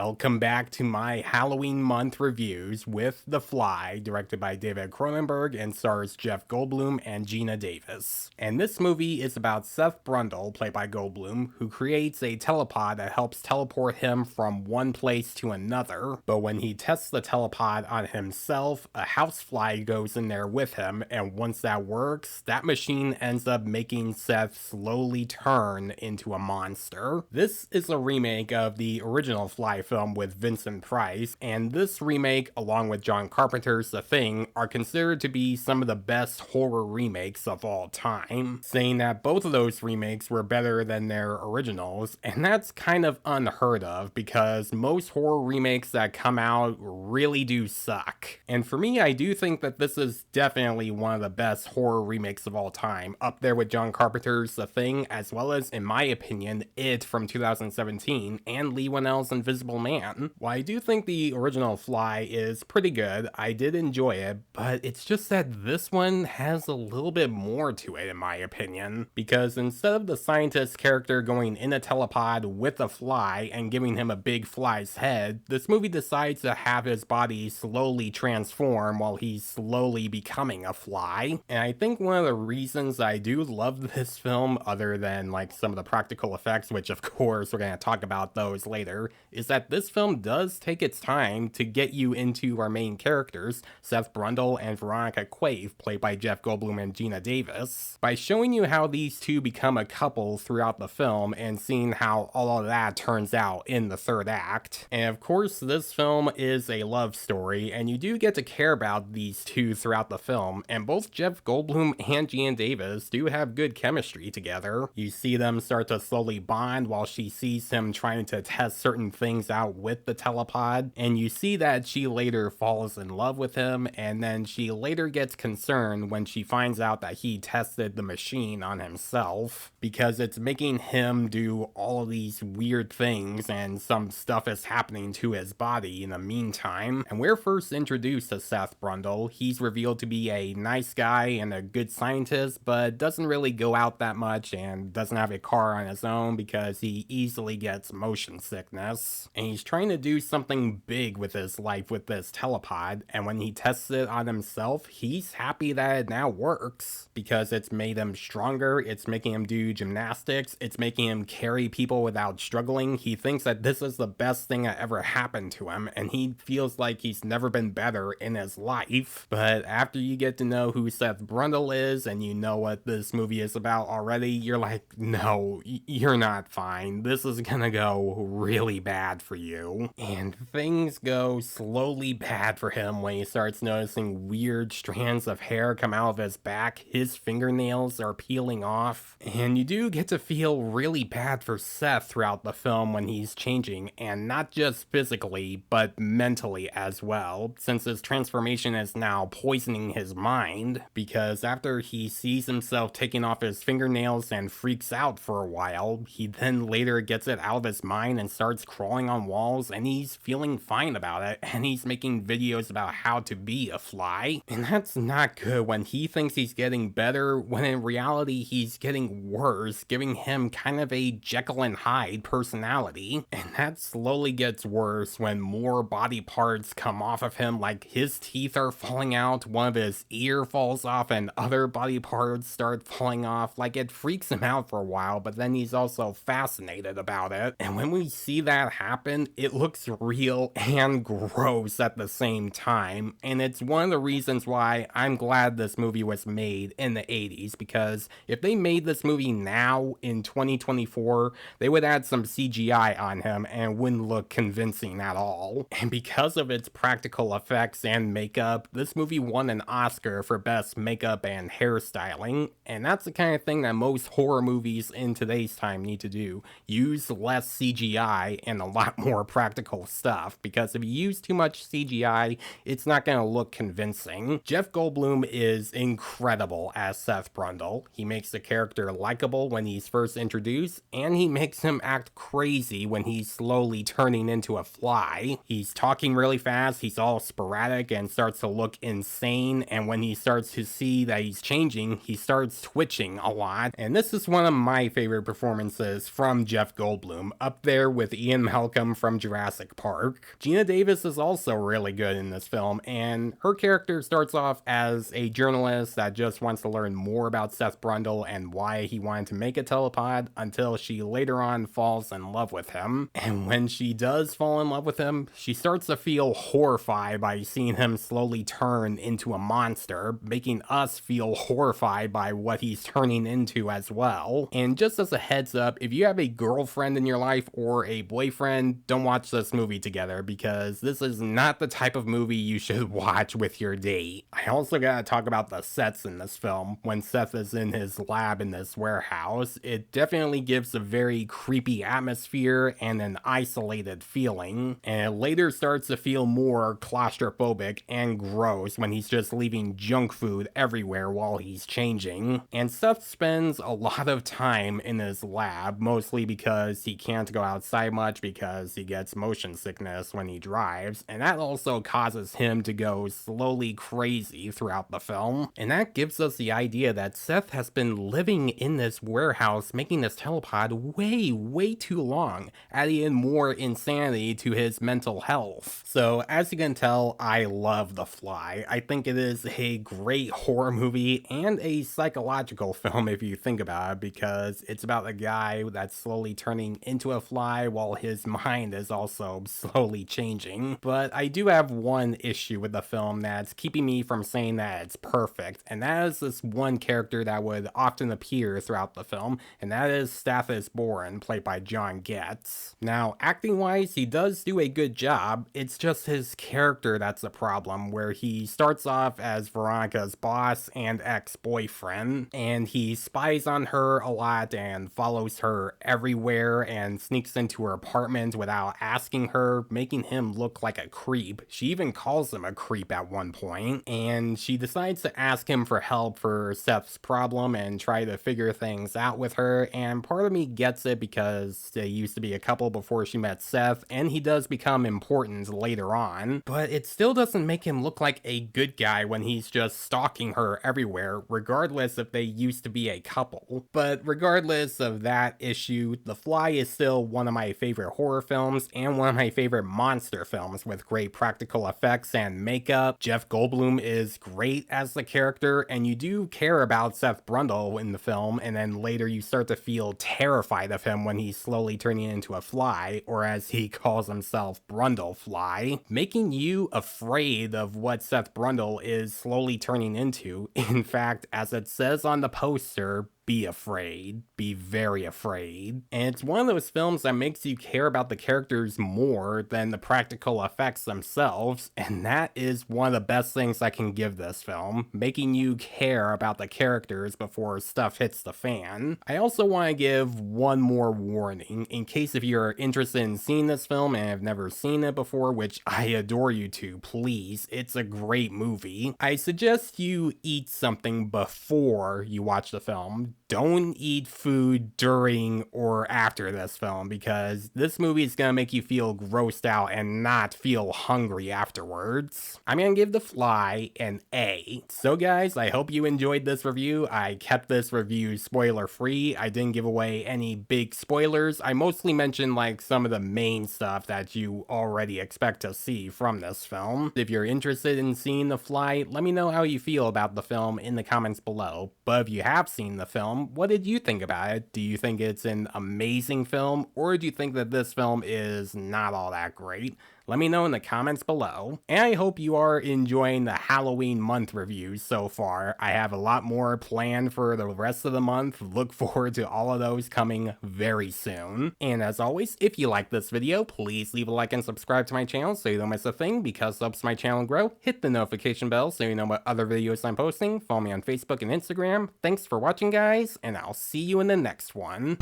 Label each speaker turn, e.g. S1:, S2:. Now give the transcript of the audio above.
S1: Welcome back to my Halloween month reviews with The Fly, directed by David Cronenberg and stars Jeff Goldblum and Geena Davis. And this movie is about Seth Brundle, played by Goldblum, who creates a telipod that helps teleport him from one place to another. But when he tests the telipod on himself, a housefly goes in there with him, and once that works, that machine ends up making Seth slowly turn into a monster. This is a remake of the original Fly film with Vincent Price, and this remake, along with John Carpenter's The Thing, are considered to be some of the best horror remakes of all time, saying that both of those remakes were better than their originals, and that's kind of unheard of because most horror remakes that come out really do suck. And for me, I do think that this is definitely one of the best horror remakes of all time, up there with John Carpenter's The Thing, as well as, in my opinion, It from 2017, and Lee Whannell's Invisible Man. While I do think the original Fly is pretty good, I did enjoy it, but it's just that this one has a little bit more to it in my opinion, because instead of the scientist character going in a telepod with a fly and giving him a big fly's head, this movie decides to have his body slowly transform while he's slowly becoming a fly. And I think one of the reasons I do love this film, other than like some of the practical effects, which of course we're going to talk about those later, is that this film does take its time to get you into our main characters, Seth Brundle and Veronica Quaife, played by Jeff Goldblum and Geena Davis, by showing you how these two become a couple throughout the film and seeing how all of that turns out in the third act. And of course, this film is a love story, and you do get to care about these two throughout the film, and both Jeff Goldblum and Geena Davis do have good chemistry together. You see them start to slowly bond while she sees him trying to test certain things out with the telepod, and you see that she later falls in love with him, and then she later gets concerned when she finds out that he tested the machine on himself, because it's making him do all of these weird things, and some stuff is happening to his body in the meantime. And we're first introduced to Seth Brundle. He's revealed to be a nice guy and a good scientist, but doesn't really go out that much and doesn't have a car on his own because he easily gets motion sickness. And he's trying to do something big with his life with this telepod, and when he tests it on himself, he's happy that it now works because it's made him stronger, it's making him do gymnastics, it's making him carry people without struggling. He thinks that this is the best thing that ever happened to him, and he feels like he's never been better in his life. But after you get to know who Seth Brundle is and you know what this movie is about already, you're like, no, you're not fine. This is gonna go really bad for you. And things go slowly bad for him when he starts noticing weird strands of hair come out of his back. His fingernails are peeling off, and you do get to feel really bad for Seth throughout the film when he's changing, and not just physically, but mentally as well, since his transformation is now poisoning his mind, because after he sees himself taking off his fingernails and freaks out for a while, he then later gets it out of his mind and starts crawling on walls, and he's feeling fine about it, and he's making videos about how to be a fly. And that's not good when he thinks he's getting better, when in reality he's getting worse, giving him kind of a Jekyll and Hyde personality. And that slowly gets worse when more body parts come off of him, like his teeth are falling out, one of his ear falls off, and other body parts start falling off. Like, it freaks him out for a while, but then he's also fascinated about it. And when we see that happen, it looks real and gross at the same time. And it's one of the reasons why I'm glad this movie was made in the 80s, because if they made this movie now in 2024, they would add some CGI on him and wouldn't look convincing at all. And because of its practical effects and makeup, this movie won an Oscar for best makeup and hairstyling, and that's the kind of thing that most horror movies in today's time need to do. Use less CGI and a lot more practical stuff, because if you use too much CGI, it's not going to look convincing. Jeff Goldblum is incredible as Seth Brundle. He makes the character likable when he's first introduced, and he makes him act crazy when he's slowly turning into a fly. He's talking really fast, he's all sporadic and starts to look insane, and when he starts to see that he's changing, he starts twitching a lot. And this is one of my favorite performances from Jeff Goldblum, up there with Ian Malcolm Goldblum from Jurassic Park. Geena Davis is also really good in this film, and her character starts off as a journalist that just wants to learn more about Seth Brundle and why he wanted to make a telipod, until she later on falls in love with him. And when she does fall in love with him, she starts to feel horrified by seeing him slowly turn into a monster, making us feel horrified by what he's turning into as well. And just as a heads up, if you have a girlfriend in your life or a boyfriend, don't watch this movie together, because this is not the type of movie you should watch with your date. I also gotta talk about the sets in this film. When Seth is in his lab in this warehouse, it definitely gives a very creepy atmosphere and an isolated feeling, and it later starts to feel more claustrophobic and gross when he's just leaving junk food everywhere while he's changing. And Seth spends a lot of time in his lab, mostly because he can't go outside much because he gets motion sickness when he drives, and that also causes him to go slowly crazy throughout the film. And that gives us the idea that Seth has been living in this warehouse making this telepod way too long, adding in more insanity to his mental health. So as you can tell, I love The Fly. I think it is a great horror movie and a psychological film if you think about it, because it's about a guy that's slowly turning into a fly while his mind is also slowly changing. But I do have one issue with the film that's keeping me from saying that it's perfect, and that is this one character that would often appear throughout the film, and that is Stathis Born, played by John Getz. Now, acting-wise, he does do a good job. It's just his character that's the problem, where he starts off as Veronica's boss and ex-boyfriend, and he spies on her a lot and follows her everywhere and sneaks into her apartment without asking her, making him look like a creep. She even calls him a creep at one point, and she decides to ask him for help for Seth's problem and try to figure things out with her, and part of me gets it because they used to be a couple before she met Seth, and he does become important later on, but it still doesn't make him look like a good guy when he's just stalking her everywhere, regardless if they used to be a couple. But regardless of that issue, The Fly is still one of my favorite horror films and one of my favorite monster films with great practical effects and makeup. Jeff Goldblum is great as the character, and you do care about Seth Brundle in the film, and then later you start to feel terrified of him when he's slowly turning into a fly, or as he calls himself, Brundle Fly, making you afraid of what Seth Brundle is slowly turning into. In fact, as it says on the poster, be afraid. Be very afraid. And it's one of those films that makes you care about the characters more than the practical effects themselves, and that is one of the best things I can give this film, making you care about the characters before stuff hits the fan. I also want to give one more warning, in case if you're interested in seeing this film and have never seen it before, which I adore you to, please, it's a great movie. I suggest you eat something before you watch the film. Don't eat food during or after this film, because this movie is gonna make you feel grossed out and not feel hungry afterwards. I'm gonna give The Fly an A. So guys, I hope you enjoyed this review. I kept this review spoiler free. I didn't give away any big spoilers. I mostly mentioned like some of the main stuff that you already expect to see from this film. If you're interested in seeing The Fly, let me know how you feel about the film in the comments below. But if you have seen the film, what did you think about it? Do you think it's an amazing film, or do you think that this film is not all that great? Let me know in the comments below. And I hope you are enjoying the Halloween month reviews so far. I have a lot more planned for the rest of the month. Look forward to all of those coming very soon. And as always, if you like this video, please leave a like and subscribe to my channel so you don't miss a thing, because it helps my channel grow. Hit the notification bell so you know what other videos I'm posting. Follow me on Facebook and Instagram. Thanks for watching, guys, and I'll see you in the next one.